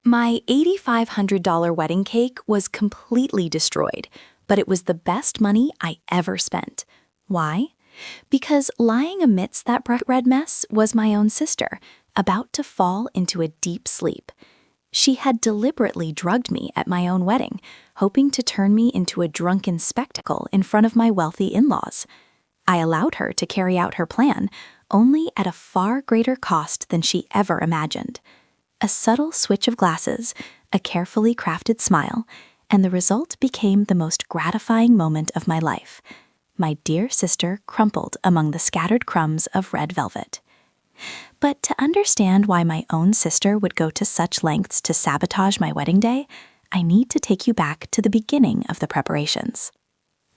My $8,500 wedding cake was completely destroyed, but it was the best money I ever spent. Why? Because lying amidst that bright red mess was my own sister, about to fall into a deep sleep. She had deliberately drugged me at my own wedding, hoping to turn me into a drunken spectacle in front of my wealthy in-laws. I allowed her to carry out her plan, only at a far greater cost than she ever imagined. A subtle switch of glasses, a carefully crafted smile, and the result became the most gratifying moment of my life. My dear sister crumpled among the scattered crumbs of red velvet. But to understand why my own sister would go to such lengths to sabotage my wedding day, I need to take you back to the beginning of the preparations.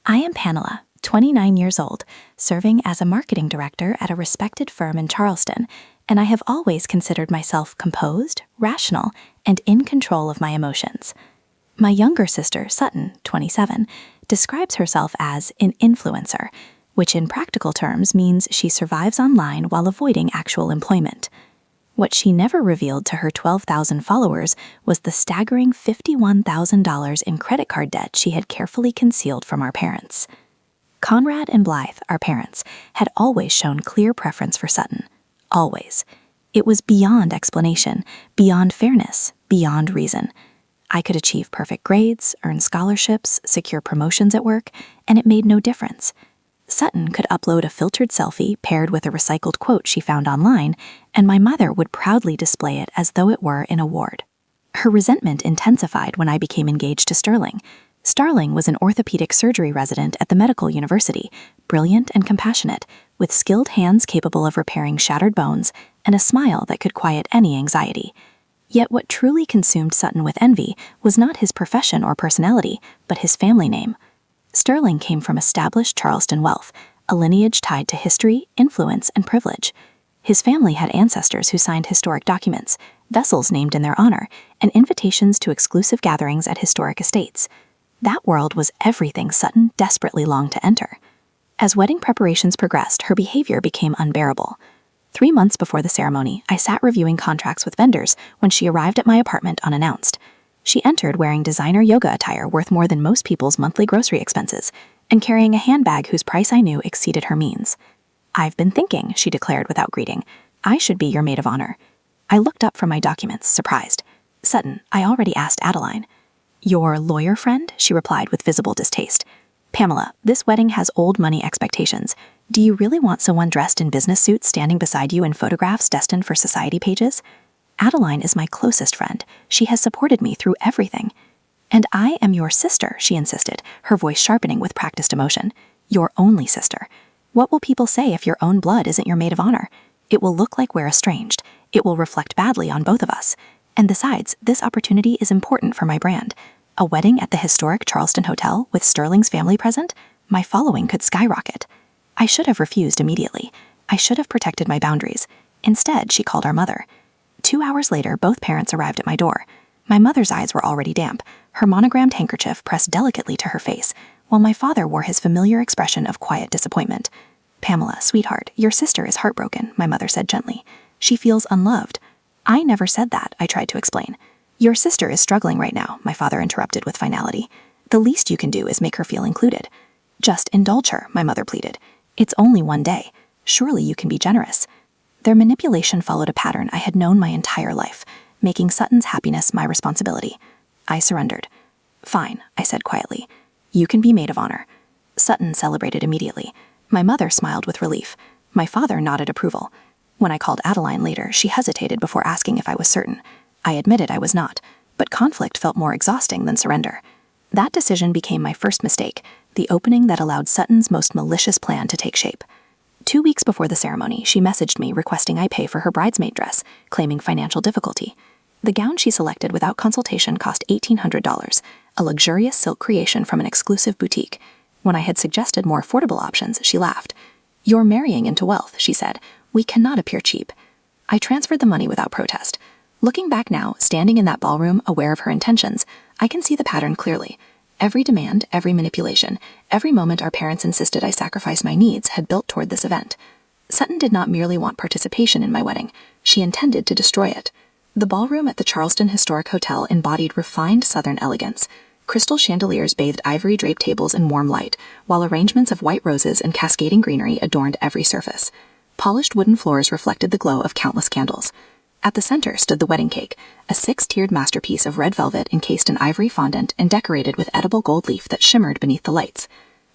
I am Pamela, 29 years old, serving as a marketing director at a respected firm in Charleston, and I have always considered myself composed, rational, and in control of my emotions. My younger sister, Sutton, 27, describes herself as an influencer, which in practical terms means she survives online while avoiding actual employment. What she never revealed to her 12,000 followers was the staggering $51,000 in credit card debt she had carefully concealed from our parents. Conrad and Blythe, our parents, had always shown clear preference for Sutton. Always. It was beyond explanation, beyond fairness, beyond reason. I could achieve perfect grades, earn scholarships, secure promotions at work, and it made no difference. Sutton could upload a filtered selfie paired with a recycled quote she found online, and my mother would proudly display it as though it were an award. Her resentment intensified when I became engaged to Sterling. Starling was an orthopedic surgery resident at the medical university, brilliant and compassionate, with skilled hands capable of repairing shattered bones and a smile that could quiet any anxiety. Yet what truly consumed Sutton with envy was not his profession or personality, but his family name. Sterling came from established Charleston wealth, a lineage tied to history, influence, and privilege. His family had ancestors who signed historic documents, vessels named in their honor, and invitations to exclusive gatherings at historic estates. That world was everything Sutton desperately longed to enter. As wedding preparations progressed, her behavior became unbearable. 3 months before the ceremony, I sat reviewing contracts with vendors when she arrived at my apartment unannounced. She entered wearing designer yoga attire worth more than most people's monthly grocery expenses, and carrying a handbag whose price I knew exceeded her means. "I've been thinking," she declared without greeting. "I should be your maid of honor." I looked up from my documents, surprised. "Sutton, I already asked Adeline." "Your lawyer friend?" she replied with visible distaste. "Pamela, this wedding has old money expectations. Do you really want someone dressed in business suits standing beside you in photographs destined for society pages? Adeline is my closest friend. She has supported me through everything." "And I am your sister," she insisted, her voice sharpening with practiced emotion. "Your only sister. What will people say if your own blood isn't your maid of honor? It will look like we're estranged. It will reflect badly on both of us. And besides, this opportunity is important for my brand. A wedding at the historic Charleston Hotel with Sterling's family present? My following could skyrocket." I should have refused immediately. I should have protected my boundaries. Instead, she called our mother. 2 hours later, both parents arrived at my door. My mother's eyes were already damp, her monogrammed handkerchief pressed delicately to her face, while my father wore his familiar expression of quiet disappointment. "Pamela, sweetheart, your sister is heartbroken," my mother said gently. "She feels unloved." "I never said that," I tried to explain. "Your sister is struggling right now," my father interrupted with finality. "The least you can do is make her feel included." "Just indulge her," my mother pleaded. "It's only one day. Surely you can be generous." Their manipulation followed a pattern I had known my entire life, making Sutton's happiness my responsibility. I surrendered. "Fine," I said quietly. "You can be maid of honor." Sutton celebrated immediately. My mother smiled with relief. My father nodded approval. When I called Adeline later, she hesitated before asking if I was certain. I admitted I was not, but conflict felt more exhausting than surrender. That decision became my first mistake, the opening that allowed Sutton's most malicious plan to take shape. 2 weeks before the ceremony, she messaged me requesting I pay for her bridesmaid dress, claiming financial difficulty. The gown she selected without consultation cost $1,800, a luxurious silk creation from an exclusive boutique. When I had suggested more affordable options, she laughed. "You're marrying into wealth," she said. "We cannot appear cheap." I transferred the money without protest. Looking back now, standing in that ballroom, aware of her intentions, I can see the pattern clearly. Every demand, every manipulation, every moment our parents insisted I sacrifice my needs had built toward this event. Sutton did not merely want participation in my wedding. She intended to destroy it. The ballroom at the Charleston Historic Hotel embodied refined Southern elegance. Crystal chandeliers bathed ivory-draped tables in warm light, while arrangements of white roses and cascading greenery adorned every surface. Polished wooden floors reflected the glow of countless candles. At the center stood the wedding cake, a 6-tiered masterpiece of red velvet encased in ivory fondant and decorated with edible gold leaf that shimmered beneath the lights.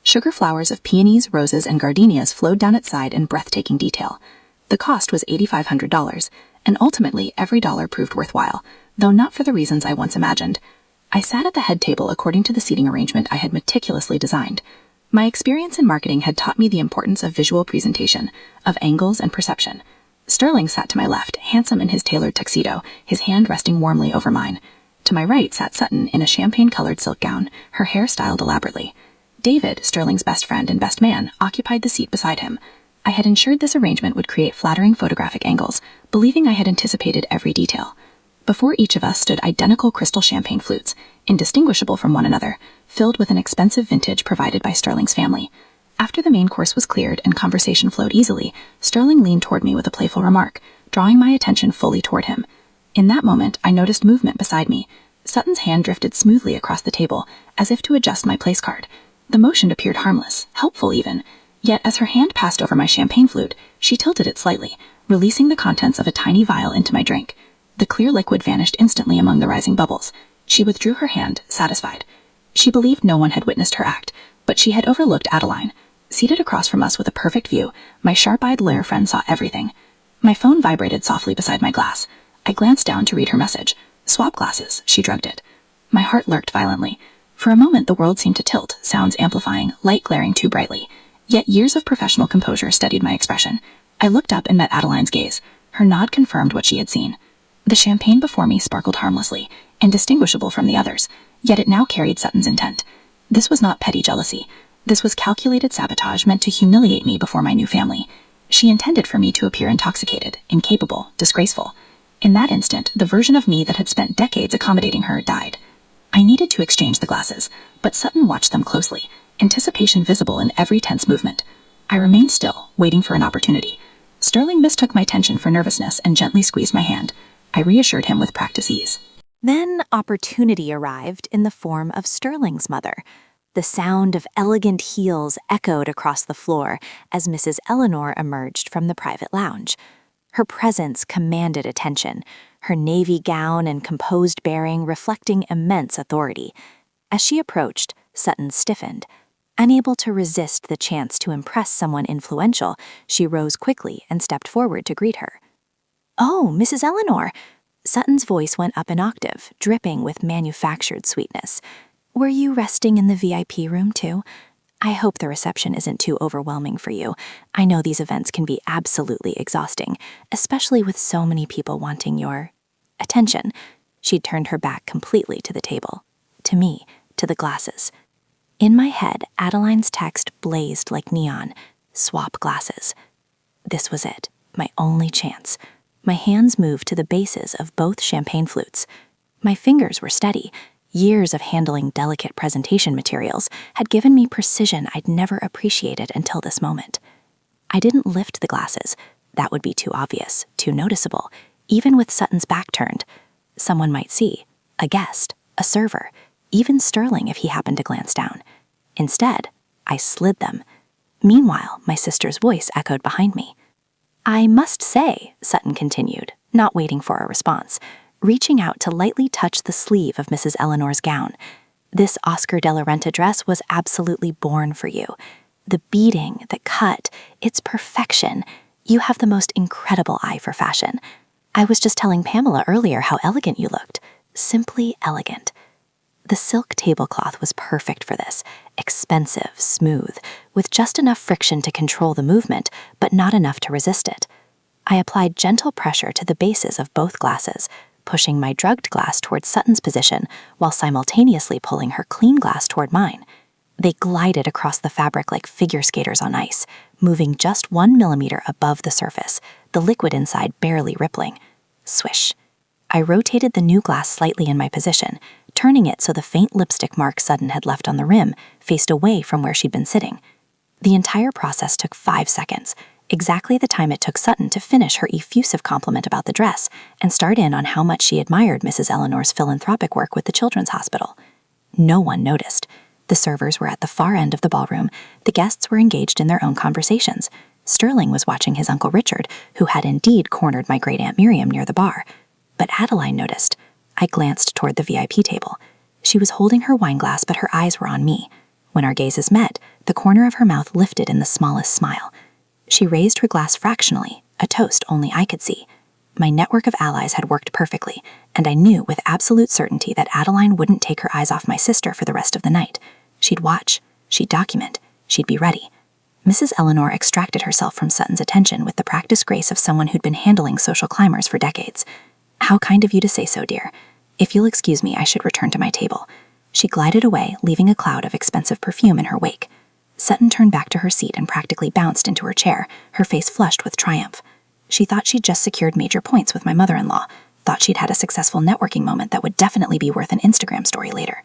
Sugar flowers of peonies, roses, and gardenias flowed down its side in breathtaking detail. The cost was $8,500, and ultimately every dollar proved worthwhile, though not for the reasons I once imagined. I sat at the head table according to the seating arrangement I had meticulously designed. My experience in marketing had taught me the importance of visual presentation, of angles and perception. Sterling sat to my left, handsome in his tailored tuxedo, his hand resting warmly over mine. To my right sat Sutton in a champagne-colored silk gown, her hair styled elaborately. David, Sterling's best friend and best man, occupied the seat beside him. I had ensured this arrangement would create flattering photographic angles, believing I had anticipated every detail. Before each of us stood identical crystal champagne flutes, indistinguishable from one another, filled with an expensive vintage provided by Sterling's family. After the main course was cleared and conversation flowed easily, Sterling leaned toward me with a playful remark, drawing my attention fully toward him. In that moment, I noticed movement beside me. Sutton's hand drifted smoothly across the table, as if to adjust my place card. The motion appeared harmless, helpful even. Yet as her hand passed over my champagne flute, she tilted it slightly, releasing the contents of a tiny vial into my drink. The clear liquid vanished instantly among the rising bubbles. She withdrew her hand, satisfied. She believed no one had witnessed her act, but she had overlooked Adeline. Seated across from us with a perfect view, my sharp-eyed lawyer friend saw everything. My phone vibrated softly beside my glass. I glanced down to read her message. "Swap glasses," she drugged it. My heart lurked violently. For a moment the world seemed to tilt, sounds amplifying, light glaring too brightly. Yet years of professional composure steadied my expression. I looked up and met Adeline's gaze. Her nod confirmed what she had seen. The champagne before me sparkled harmlessly, indistinguishable from the others, yet it now carried Sutton's intent. This was not petty jealousy. This was calculated sabotage meant to humiliate me before my new family. She intended for me to appear intoxicated, incapable, disgraceful. In that instant, the version of me that had spent decades accommodating her died. I needed to exchange the glasses, but Sutton watched them closely, anticipation visible in every tense movement. I remained still, waiting for an opportunity. Sterling mistook my tension for nervousness and gently squeezed my hand. I reassured him with practice ease. Then opportunity arrived in the form of Sterling's mother. The sound of elegant heels echoed across the floor as Mrs. Eleanor emerged from the private lounge. Her presence commanded attention, her navy gown and composed bearing reflecting immense authority. As she approached, Sutton stiffened. Unable to resist the chance to impress someone influential, she rose quickly and stepped forward to greet her. "Oh, Mrs. Eleanor!" Sutton's voice went up an octave, dripping with manufactured sweetness. "Were you resting in the VIP room too? I hope the reception isn't too overwhelming for you. I know these events can be absolutely exhausting, especially with so many people wanting your attention." She'd turned her back completely to the table, to me, to the glasses. In my head, Adeline's text blazed like neon. Swap glasses. This was it, my only chance. My hands moved to the bases of both champagne flutes. My fingers were steady. Years of handling delicate presentation materials had given me precision I'd never appreciated until this moment. I didn't lift the glasses. That would be too obvious, too noticeable, even with Sutton's back turned. Someone might see. A guest, a server, even Sterling if he happened to glance down. Instead, I slid them. Meanwhile, my sister's voice echoed behind me. "I must say," Sutton continued, not waiting for a response, reaching out to lightly touch the sleeve of Mrs. Eleanor's gown. "This Oscar de la Renta dress was absolutely born for you. The beading, the cut, it's perfection. You have the most incredible eye for fashion. I was just telling Pamela earlier how elegant you looked. Simply elegant." The silk tablecloth was perfect for this, expensive, smooth, with just enough friction to control the movement, but not enough to resist it. I applied gentle pressure to the bases of both glasses, pushing my drugged glass toward Sutton's position while simultaneously pulling her clean glass toward mine. They glided across the fabric like figure skaters on ice, moving just 1 millimeter above the surface, the liquid inside barely rippling. Swish. I rotated the new glass slightly in my position, turning it so the faint lipstick mark Sutton had left on the rim faced away from where she'd been sitting. The entire process took 5 seconds, exactly the time it took Sutton to finish her effusive compliment about the dress and start in on how much she admired Mrs. Eleanor's philanthropic work with the Children's Hospital. No one noticed. The servers were at the far end of the ballroom. The guests were engaged in their own conversations. Sterling was watching his Uncle Richard, who had indeed cornered my great-aunt Miriam near the bar. But Adeline noticed. I glanced toward the VIP table. She was holding her wineglass, but her eyes were on me. When our gazes met, the corner of her mouth lifted in the smallest smile. She raised her glass fractionally, a toast only I could see. My network of allies had worked perfectly, and I knew with absolute certainty that Adeline wouldn't take her eyes off my sister for the rest of the night. She'd watch, she'd document, she'd be ready. Mrs. Eleanor extracted herself from Sutton's attention with the practiced grace of someone who'd been handling social climbers for decades. "How kind of you to say so, dear. If you'll excuse me, I should return to my table." She glided away, leaving a cloud of expensive perfume in her wake. Sutton turned back to her seat and practically bounced into her chair, her face flushed with triumph. She thought she'd just secured major points with my mother-in-law, thought she'd had a successful networking moment that would definitely be worth an Instagram story later.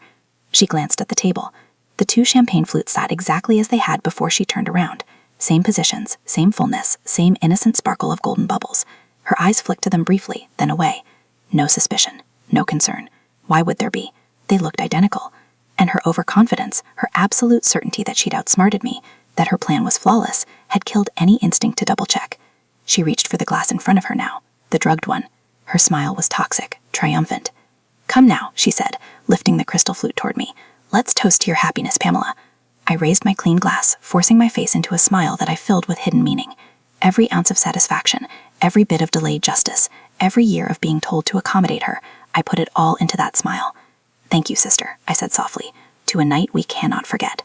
She glanced at the table. The two champagne flutes sat exactly as they had before she turned around. Same positions, same fullness, same innocent sparkle of golden bubbles. Her eyes flicked to them briefly, then away. No suspicion, no concern. Why would there be? They looked identical. And her overconfidence, her absolute certainty that she'd outsmarted me, that her plan was flawless, had killed any instinct to double-check. She reached for the glass in front of her now, the drugged one. Her smile was toxic, triumphant. "Come now," she said, lifting the crystal flute toward me. "Let's toast to your happiness, Pamela." I raised my clean glass, forcing my face into a smile that I filled with hidden meaning. Every ounce of satisfaction, every bit of delayed justice, every year of being told to accommodate her, I put it all into that smile. "Thank you, sister," I said softly, "to a night we cannot forget."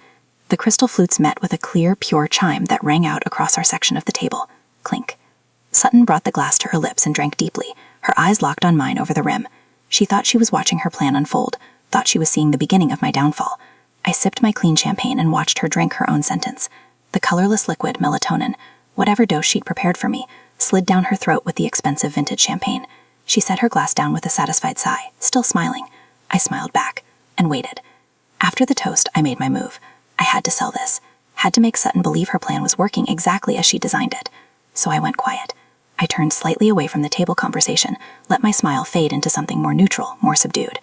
The crystal flutes met with a clear, pure chime that rang out across our section of the table. Clink. Sutton brought the glass to her lips and drank deeply, her eyes locked on mine over the rim. She thought she was watching her plan unfold, thought she was seeing the beginning of my downfall. I sipped my clean champagne and watched her drink her own sentence. The colorless liquid, melatonin, whatever dose she'd prepared for me, slid down her throat with the expensive vintage champagne. She set her glass down with a satisfied sigh, still smiling. I smiled back, and waited. After the toast, I made my move. I had to sell this. Had to make Sutton believe her plan was working exactly as she designed it. So I went quiet. I turned slightly away from the table conversation, let my smile fade into something more neutral, more subdued.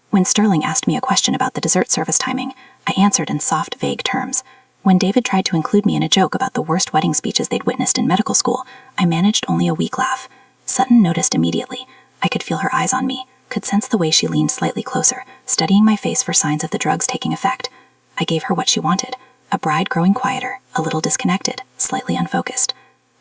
When Sterling asked me a question about the dessert service timing, I answered in soft, vague terms. When David tried to include me in a joke about the worst wedding speeches they'd witnessed in medical school, I managed only a weak laugh. Sutton noticed immediately. I could feel her eyes on me, could sense the way she leaned slightly closer, studying my face for signs of the drugs taking effect. I gave her what she wanted, a bride growing quieter, a little disconnected, slightly unfocused.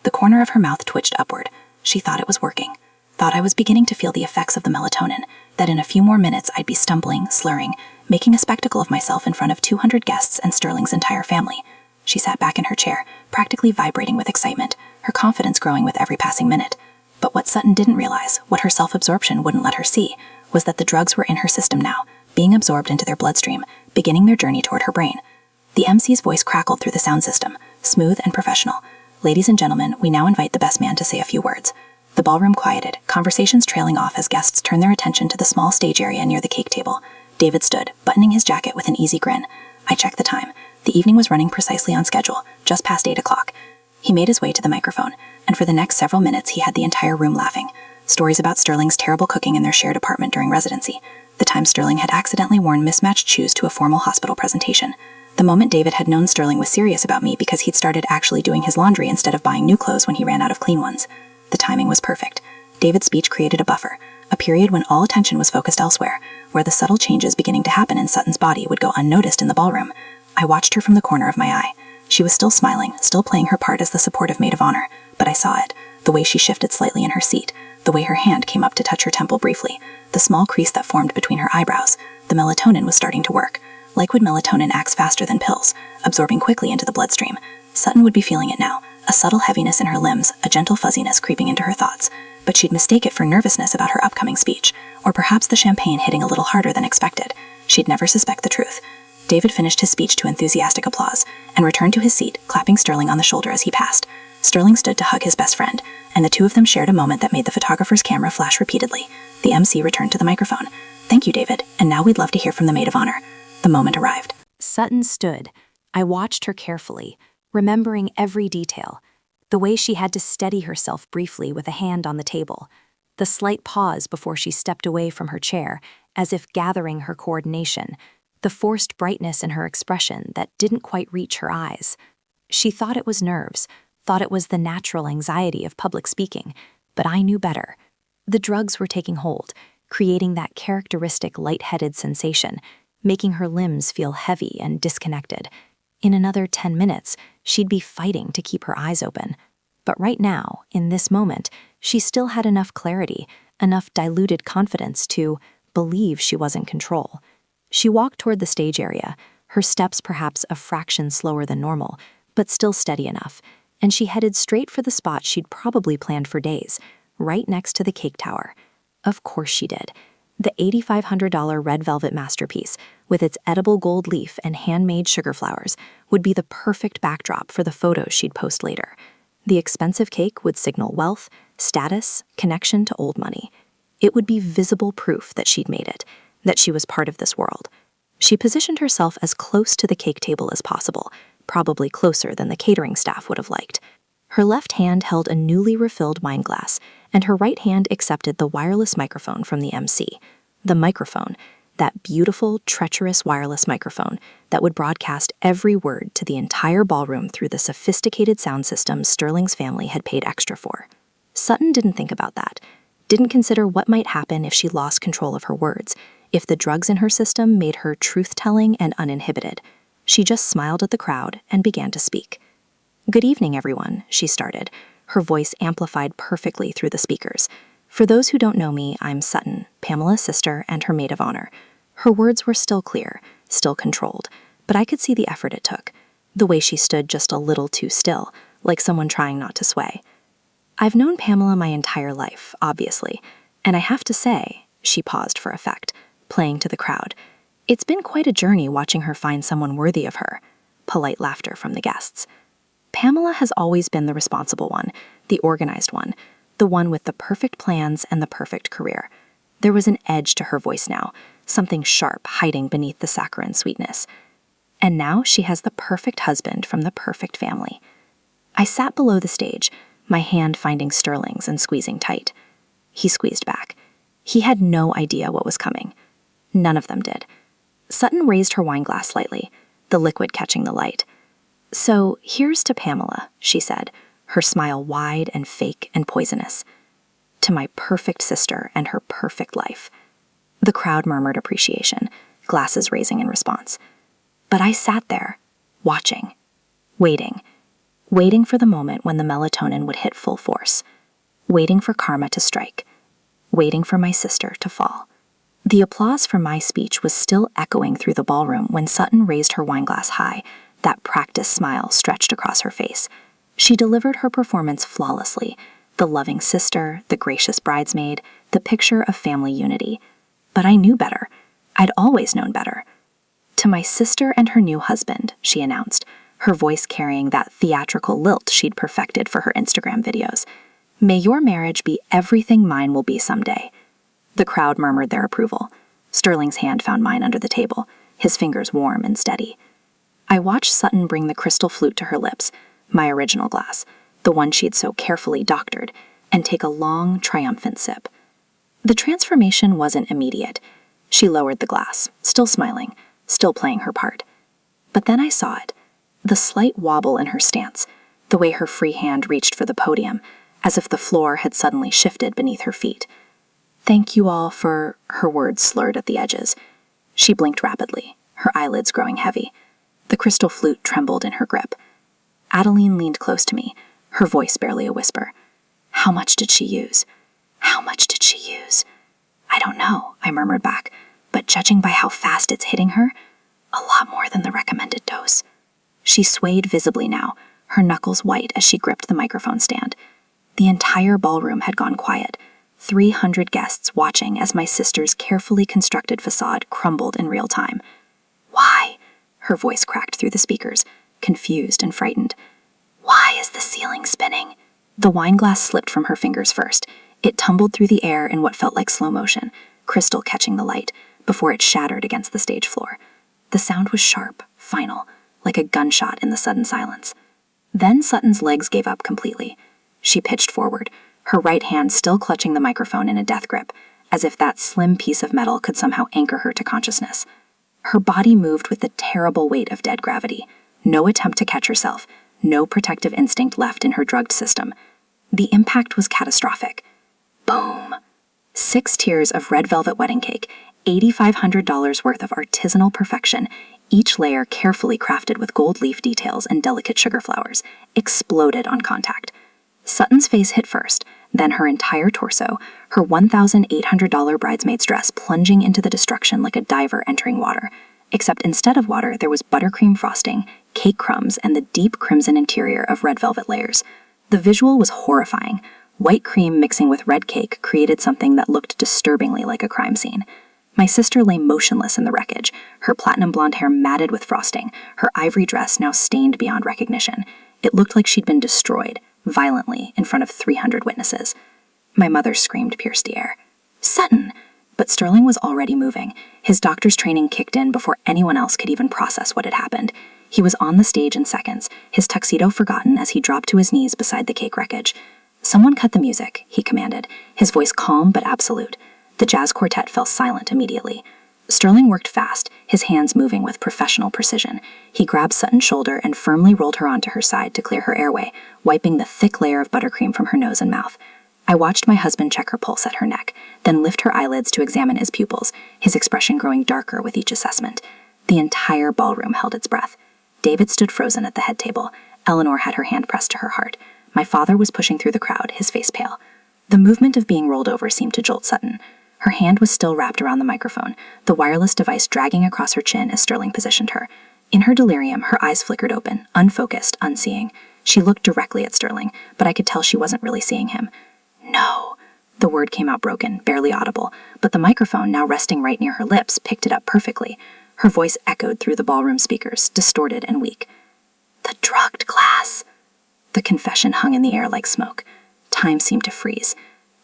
The corner of her mouth twitched upward. She thought it was working. Thought I was beginning to feel the effects of the melatonin, that in a few more minutes I'd be stumbling, slurring, making a spectacle of myself in front of 200 guests and Sterling's entire family. She sat back in her chair, practically vibrating with excitement, her confidence growing with every passing minute. But what Sutton didn't realize, what her self-absorption wouldn't let her see, was that the drugs were in her system now, being absorbed into their bloodstream, beginning their journey toward her brain. The MC's voice crackled through the sound system, smooth and professional. "Ladies and gentlemen, we now invite the best man to say a few words." The ballroom quieted, conversations trailing off as guests turned their attention to the small stage area near the cake table. David stood, buttoning his jacket with an easy grin. I checked the time. The evening was running precisely on schedule, just past 8 o'clock. He made his way to the microphone, and for the next several minutes he had the entire room laughing. Stories about Sterling's terrible cooking in their shared apartment during residency. The time Sterling had accidentally worn mismatched shoes to a formal hospital presentation. The moment David had known Sterling was serious about me because he'd started actually doing his laundry instead of buying new clothes when he ran out of clean ones. The timing was perfect. David's speech created a buffer, a period when all attention was focused elsewhere, where the subtle changes beginning to happen in Sutton's body would go unnoticed in the ballroom. I watched her from the corner of my eye. She was still smiling, still playing her part as the supportive maid of honor, but I saw it, the way she shifted slightly in her seat, the way her hand came up to touch her temple briefly, the small crease that formed between her eyebrows. The melatonin was starting to work. Liquid melatonin acts faster than pills, absorbing quickly into the bloodstream. Sutton would be feeling it now, a subtle heaviness in her limbs, a gentle fuzziness creeping into her thoughts. But she'd mistake it for nervousness about her upcoming speech, or perhaps the champagne hitting a little harder than expected. She'd never suspect the truth. David finished his speech to enthusiastic applause, and returned to his seat, clapping Sterling on the shoulder as he passed. Sterling stood to hug his best friend, and the two of them shared a moment that made the photographer's camera flash repeatedly. The MC returned to the microphone. "Thank you, David, and now we'd love to hear from the maid of honor." The moment arrived. Sutton stood. I watched her carefully, remembering every detail. The way she had to steady herself briefly with a hand on the table. The slight pause before she stepped away from her chair, as if gathering her coordination. The forced brightness in her expression that didn't quite reach her eyes. She thought it was nerves, thought it was the natural anxiety of public speaking, but I knew better. The drugs were taking hold, creating that characteristic lightheaded sensation, making her limbs feel heavy and disconnected. In another 10 minutes, she'd be fighting to keep her eyes open. But right now, in this moment, she still had enough clarity, enough diluted confidence to believe she was in control. She walked toward the stage area, her steps perhaps a fraction slower than normal, but still steady enough, and she headed straight for the spot she'd probably planned for days, right next to the cake tower. Of course she did. The $8,500 red velvet masterpiece, with its edible gold leaf and handmade sugar flowers, would be the perfect backdrop for the photos she'd post later. The expensive cake would signal wealth, status, connection to old money. It would be visible proof that she'd made it, that she was part of this world. She positioned herself as close to the cake table as possible, probably closer than the catering staff would have liked. Her left hand held a newly refilled wine glass, and her right hand accepted the wireless microphone from the MC. The microphone, that beautiful, treacherous wireless microphone that would broadcast every word to the entire ballroom through the sophisticated sound system Sterling's family had paid extra for. Sutton didn't think about that, didn't consider what might happen if she lost control of her words, if the drugs in her system made her truth-telling and uninhibited. She just smiled at the crowd and began to speak. "Good evening, everyone," she started, her voice amplified perfectly through the speakers. "For those who don't know me, I'm Sutton, Pamela's sister and her maid of honor." Her words were still clear, still controlled, but I could see the effort it took, the way she stood just a little too still, like someone trying not to sway. "I've known Pamela my entire life, obviously, and I have to say," she paused for effect, playing to the crowd, "it's been quite a journey watching her find someone worthy of her." Polite laughter from the guests. Pamela has always been the responsible one, the organized one, the one with the perfect plans and the perfect career. There was an edge to her voice now, something sharp hiding beneath the saccharine sweetness. And now she has the perfect husband from the perfect family. I sat below the stage, my hand finding Sterling's and squeezing tight. He squeezed back. He had no idea what was coming. None of them did. Sutton raised her wine glass slightly, the liquid catching the light. "So here's to Pamela," she said, her smile wide and fake and poisonous. "To my perfect sister and her perfect life." The crowd murmured appreciation, glasses raising in response. But I sat there, watching, waiting for the moment when the melatonin would hit full force, waiting for karma to strike, waiting for my sister to fall. The applause for my speech was still echoing through the ballroom when Sutton raised her wineglass high, that practiced smile stretched across her face. She delivered her performance flawlessly, the loving sister, the gracious bridesmaid, the picture of family unity. But I knew better. I'd always known better. "To my sister and her new husband," she announced, her voice carrying that theatrical lilt she'd perfected for her Instagram videos. "May your marriage be everything mine will be someday." The crowd murmured their approval. Sterling's hand found mine under the table, his fingers warm and steady. I watched Sutton bring the crystal flute to her lips, my original glass, the one she'd so carefully doctored, and take a long, triumphant sip. The transformation wasn't immediate. She lowered the glass, still smiling, still playing her part. But then I saw it, the slight wobble in her stance, the way her free hand reached for the podium, as if the floor had suddenly shifted beneath her feet. "Thank you all for," her words slurred at the edges. She blinked rapidly, her eyelids growing heavy. The crystal flute trembled in her grip. Adeline leaned close to me, her voice barely a whisper. "How much did she use? How much did she use?" "I don't know," I murmured back, "but judging by how fast it's hitting her, a lot more than the recommended dose." She swayed visibly now, her knuckles white as she gripped the microphone stand. The entire ballroom had gone quiet, 300 guests watching as my sister's carefully constructed facade crumbled in real time. "Why?" Her voice cracked through the speakers, confused and frightened. "Why is the ceiling spinning?" The wineglass slipped from her fingers first. It tumbled through the air in what felt like slow motion, crystal catching the light, before it shattered against the stage floor. The sound was sharp, final, like a gunshot in the sudden silence. Then Sutton's legs gave up completely. She pitched forward, her right hand still clutching the microphone in a death grip, as if that slim piece of metal could somehow anchor her to consciousness. Her body moved with the terrible weight of dead gravity. No attempt to catch herself, no protective instinct left in her drugged system. The impact was catastrophic. Boom! 6 tiers of red velvet wedding cake, $8,500 worth of artisanal perfection, each layer carefully crafted with gold leaf details and delicate sugar flowers, exploded on contact. Sutton's face hit first, then her entire torso, her $1,800 bridesmaid's dress plunging into the destruction like a diver entering water. Except instead of water, there was buttercream frosting, cake crumbs, and the deep crimson interior of red velvet layers. The visual was horrifying. White cream mixing with red cake created something that looked disturbingly like a crime scene. My sister lay motionless in the wreckage, her platinum blonde hair matted with frosting, her ivory dress now stained beyond recognition. It looked like she'd been destroyed, violently, in front of 300 witnesses. My mother screamed pierced the air. "Sutton!" But Sterling was already moving. His doctor's training kicked in before anyone else could even process what had happened. He was on the stage in seconds, his tuxedo forgotten as he dropped to his knees beside the cake wreckage. "Someone cut the music," he commanded, his voice calm but absolute. The jazz quartet fell silent immediately. Sterling worked fast, his hands moving with professional precision. He grabbed Sutton's shoulder and firmly rolled her onto her side to clear her airway, wiping the thick layer of buttercream from her nose and mouth. I watched my husband check her pulse at her neck, then lift her eyelids to examine his pupils, his expression growing darker with each assessment. The entire ballroom held its breath. David stood frozen at the head table. Eleanor had her hand pressed to her heart. My father was pushing through the crowd, his face pale. The movement of being rolled over seemed to jolt Sutton. Her hand was still wrapped around the microphone, the wireless device dragging across her chin as Sterling positioned her. In her delirium, her eyes flickered open, unfocused, unseeing. She looked directly at Sterling, but I could tell she wasn't really seeing him. "No." The word came out broken, barely audible, but the microphone, now resting right near her lips, picked it up perfectly. Her voice echoed through the ballroom speakers, distorted and weak. "The drugged glass." The confession hung in the air like smoke. Time seemed to freeze.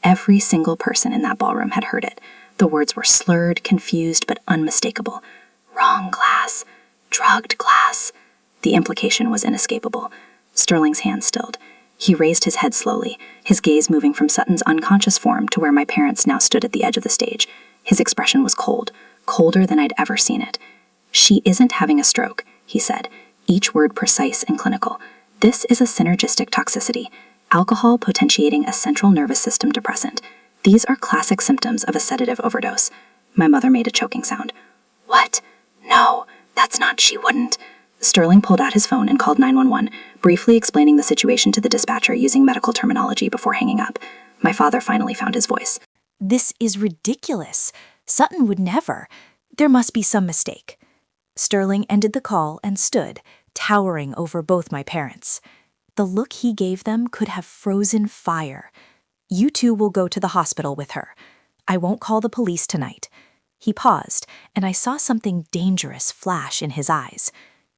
Every single person in that ballroom had heard it. The words were slurred, confused, but unmistakable. Wrong glass. Drugged glass. The implication was inescapable. Sterling's hand stilled. He raised his head slowly, his gaze moving from Sutton's unconscious form to where my parents now stood at the edge of the stage. His expression was cold, colder than I'd ever seen it. "She isn't having a stroke," he said, each word precise and clinical. "This is a synergistic toxicity, alcohol potentiating a central nervous system depressant. These are classic symptoms of a sedative overdose." My mother made a choking sound. "What? No, that's not, she wouldn't." Sterling pulled out his phone and called 911, briefly explaining the situation to the dispatcher using medical terminology before hanging up. My father finally found his voice. "This is ridiculous. Sutton would never. There must be some mistake." Sterling ended the call and stood, towering over both my parents. The look he gave them could have frozen fire. "You two will go to the hospital with her. I won't call the police tonight." He paused, and I saw something dangerous flash in his eyes.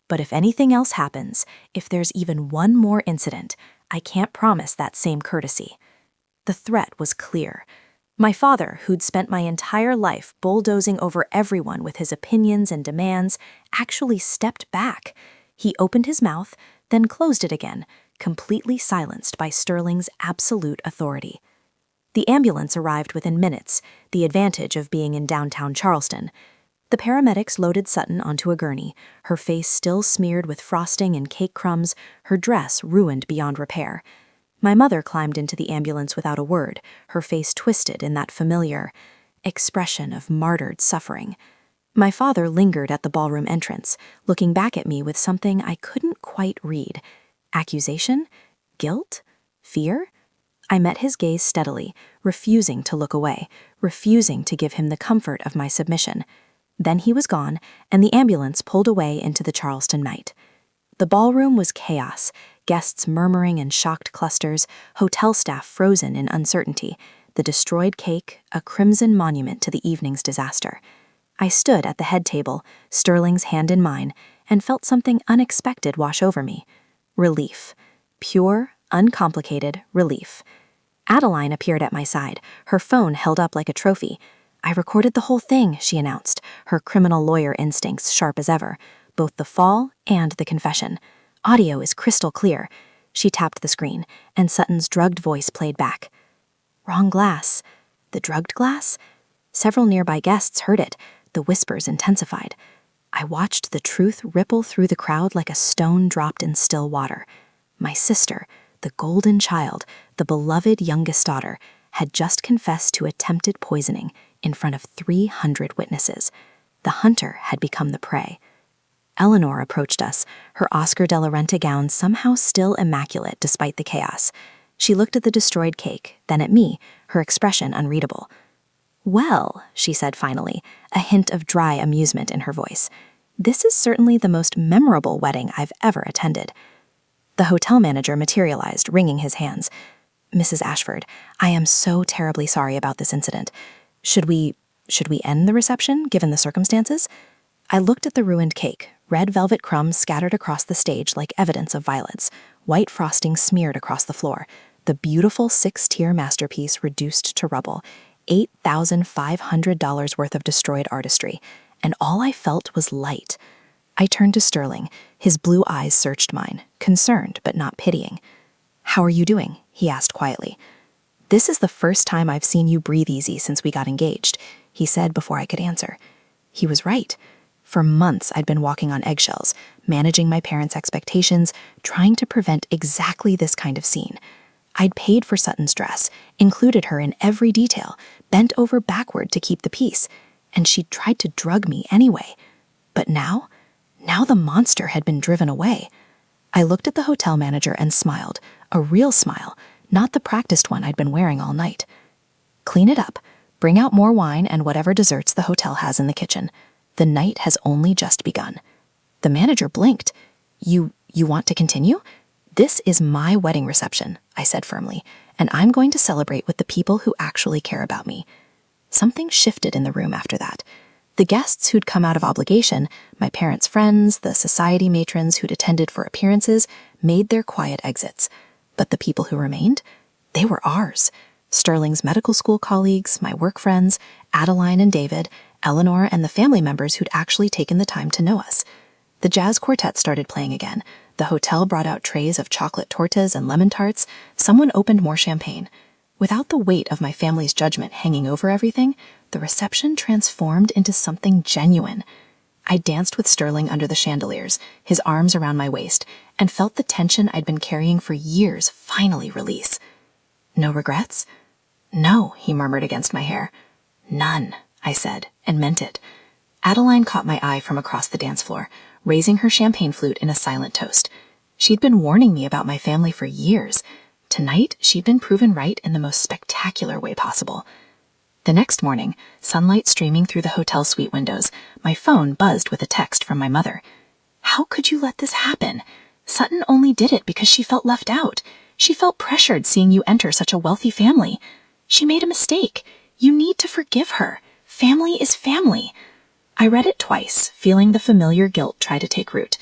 "But if anything else happens, if there's even one more incident, I can't promise that same courtesy." The threat was clear. My father, who'd spent my entire life bulldozing over everyone with his opinions and demands, actually stepped back. He opened his mouth, then closed it again, completely silenced by Sterling's absolute authority. The ambulance arrived within minutes, the advantage of being in downtown Charleston. The paramedics loaded Sutton onto a gurney, her face still smeared with frosting and cake crumbs, her dress ruined beyond repair. My mother climbed into the ambulance without a word, her face twisted in that familiar expression of martyred suffering. My father lingered at the ballroom entrance, looking back at me with something I couldn't quite read. Accusation? Guilt? Fear? I met his gaze steadily, refusing to look away, refusing to give him the comfort of my submission. Then he was gone, and the ambulance pulled away into the Charleston night. The ballroom was chaos, guests murmuring in shocked clusters, hotel staff frozen in uncertainty, the destroyed cake a crimson monument to the evening's disaster. I stood at the head table, Sterling's hand in mine, and felt something unexpected wash over me. Relief. Pure, uncomplicated relief. Adeline appeared at my side, her phone held up like a trophy. "I recorded the whole thing," she announced, her criminal lawyer instincts sharp as ever, both the fall and the confession. Audio is crystal clear. She tapped the screen, and Sutton's drugged voice played back. Wrong glass. The drugged glass? Several nearby guests heard it. The whispers intensified. I watched the truth ripple through the crowd like a stone dropped in still water. My sister, the golden child, the beloved youngest daughter, had just confessed to attempted poisoning in front of 300 witnesses. The hunter had become the prey. Eleanor approached us, her Oscar de la Renta gown somehow still immaculate despite the chaos. She looked at the destroyed cake, then at me, her expression unreadable. Well, she said finally, a hint of dry amusement in her voice, this is certainly the most memorable wedding I've ever attended. The hotel manager materialized, wringing his hands. Mrs. Ashford, I am so terribly sorry about this incident. Should we end the reception, given the circumstances? I looked at the ruined cake, red velvet crumbs scattered across the stage like evidence of violence, white frosting smeared across the floor, the beautiful 6-tier masterpiece reduced to rubble, $8,500 worth of destroyed artistry, and all I felt was light. I turned to Sterling. His blue eyes searched mine, concerned but not pitying. How are you doing? He asked quietly. This is the first time I've seen you breathe easy since we got engaged, he said before I could answer. He was right. For months, I'd been walking on eggshells, managing my parents' expectations, trying to prevent exactly this kind of scene. I'd paid for Sutton's dress, included her in every detail, bent over backward to keep the peace, and she'd tried to drug me anyway. But now the monster had been driven away. I looked at the hotel manager and smiled, a real smile, not the practiced one I'd been wearing all night. Clean it up, bring out more wine and whatever desserts the hotel has in the kitchen. The night has only just begun. The manager blinked. You want to continue? This is my wedding reception, I said firmly, and I'm going to celebrate with the people who actually care about me. Something shifted in the room after that. The guests who'd come out of obligation, my parents' friends, the society matrons who'd attended for appearances, made their quiet exits. But the people who remained, they were ours. Sterling's medical school colleagues, my work friends, Adeline and David, Eleanor, and the family members who'd actually taken the time to know us. The jazz quartet started playing again. The hotel brought out trays of chocolate tortas and lemon tarts. Someone opened more champagne. Without the weight of my family's judgment hanging over everything, the reception transformed into something genuine. I danced with Sterling under the chandeliers, his arms around my waist, and felt the tension I'd been carrying for years finally release. No regrets? No, he murmured against my hair. None, I said, and meant it. Adeline caught my eye from across the dance floor, raising her champagne flute in a silent toast. She'd been warning me about my family for years. Tonight, she'd been proven right in the most spectacular way possible. The next morning, sunlight streaming through the hotel suite windows, my phone buzzed with a text from my mother. How could you let this happen? Sutton only did it because she felt left out. She felt pressured seeing you enter such a wealthy family. She made a mistake. You need to forgive her. Family is family. I read it twice, feeling the familiar guilt try to take root.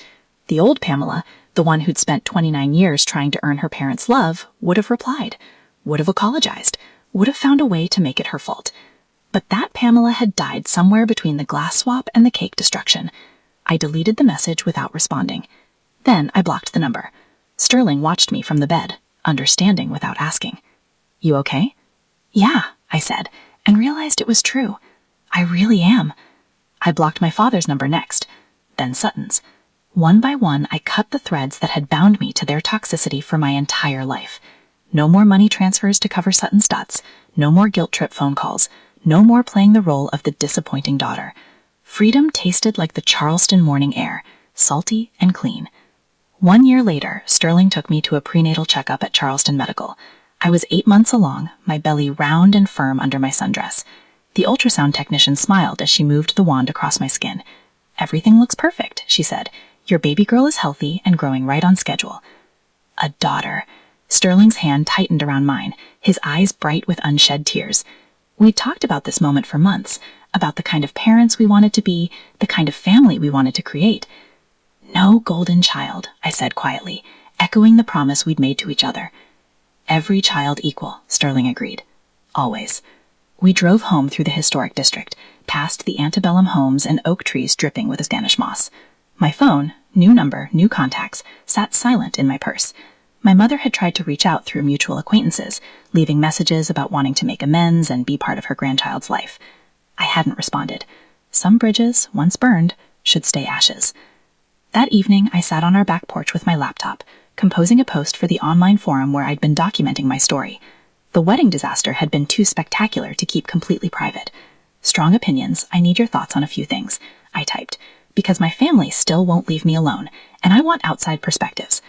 The old Pamela, the one who'd spent 29 years trying to earn her parents' love, would have replied, would have apologized, would have found a way to make it her fault. But that Pamela had died somewhere between the glass swap and the cake destruction. I deleted the message without responding. Then I blocked the number. Sterling watched me from the bed, understanding without asking. You okay? Yeah, I said, and realized it was true. I really am. I blocked my father's number next, then Sutton's. One by one, I cut the threads that had bound me to their toxicity for my entire life. No more money transfers to cover Sutton's debts, no more guilt trip phone calls, no more playing the role of the disappointing daughter. Freedom tasted like the Charleston morning air, salty and clean. 1 year later, Sterling took me to a prenatal checkup at Charleston Medical. I was 8 months along, my belly round and firm under my sundress. The ultrasound technician smiled as she moved the wand across my skin. Everything looks perfect, she said. Your baby girl is healthy and growing right on schedule. A daughter. Sterling's hand tightened around mine, his eyes bright with unshed tears. We'd talked about this moment for months, about the kind of parents we wanted to be, the kind of family we wanted to create. No golden child, I said quietly, echoing the promise we'd made to each other. Every child equal, Sterling agreed. Always. We drove home through the historic district, past the antebellum homes and oak trees dripping with Spanish moss. My phone, new number, new contacts, sat silent in my purse. My mother had tried to reach out through mutual acquaintances, leaving messages about wanting to make amends and be part of her grandchild's life. I hadn't responded. Some bridges, once burned, should stay ashes. That evening, I sat on our back porch with my laptop, composing a post for the online forum where I'd been documenting my story. The wedding disaster had been too spectacular to keep completely private. Strong opinions, I need your thoughts on a few things, I typed, because my family still won't leave me alone, and I want outside perspectives.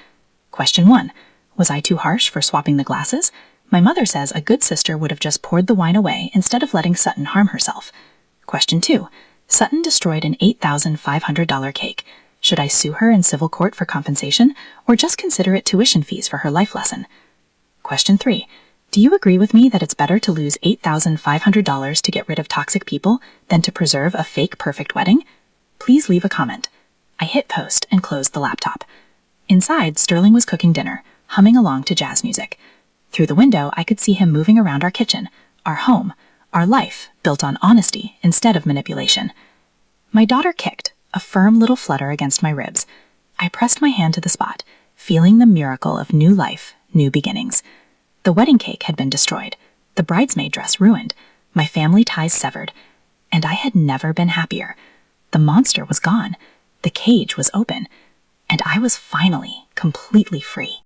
Question 1. Was I too harsh for swapping the glasses? My mother says a good sister would have just poured the wine away instead of letting Sutton harm herself. Question 2. Sutton destroyed an $8,500 cake. Should I sue her in civil court for compensation, or just consider it tuition fees for her life lesson? Question 3. Do you agree with me that it's better to lose $8,500 to get rid of toxic people than to preserve a fake perfect wedding? Please leave a comment. I hit post and closed the laptop. Inside, Sterling was cooking dinner, humming along to jazz music. Through the window, I could see him moving around our kitchen, our home, our life built on honesty instead of manipulation. My daughter kicked, a firm little flutter against my ribs. I pressed my hand to the spot, feeling the miracle of new life, new beginnings. The wedding cake had been destroyed, the bridesmaid dress ruined, my family ties severed, and I had never been happier. The monster was gone, the cage was open, and I was finally completely free.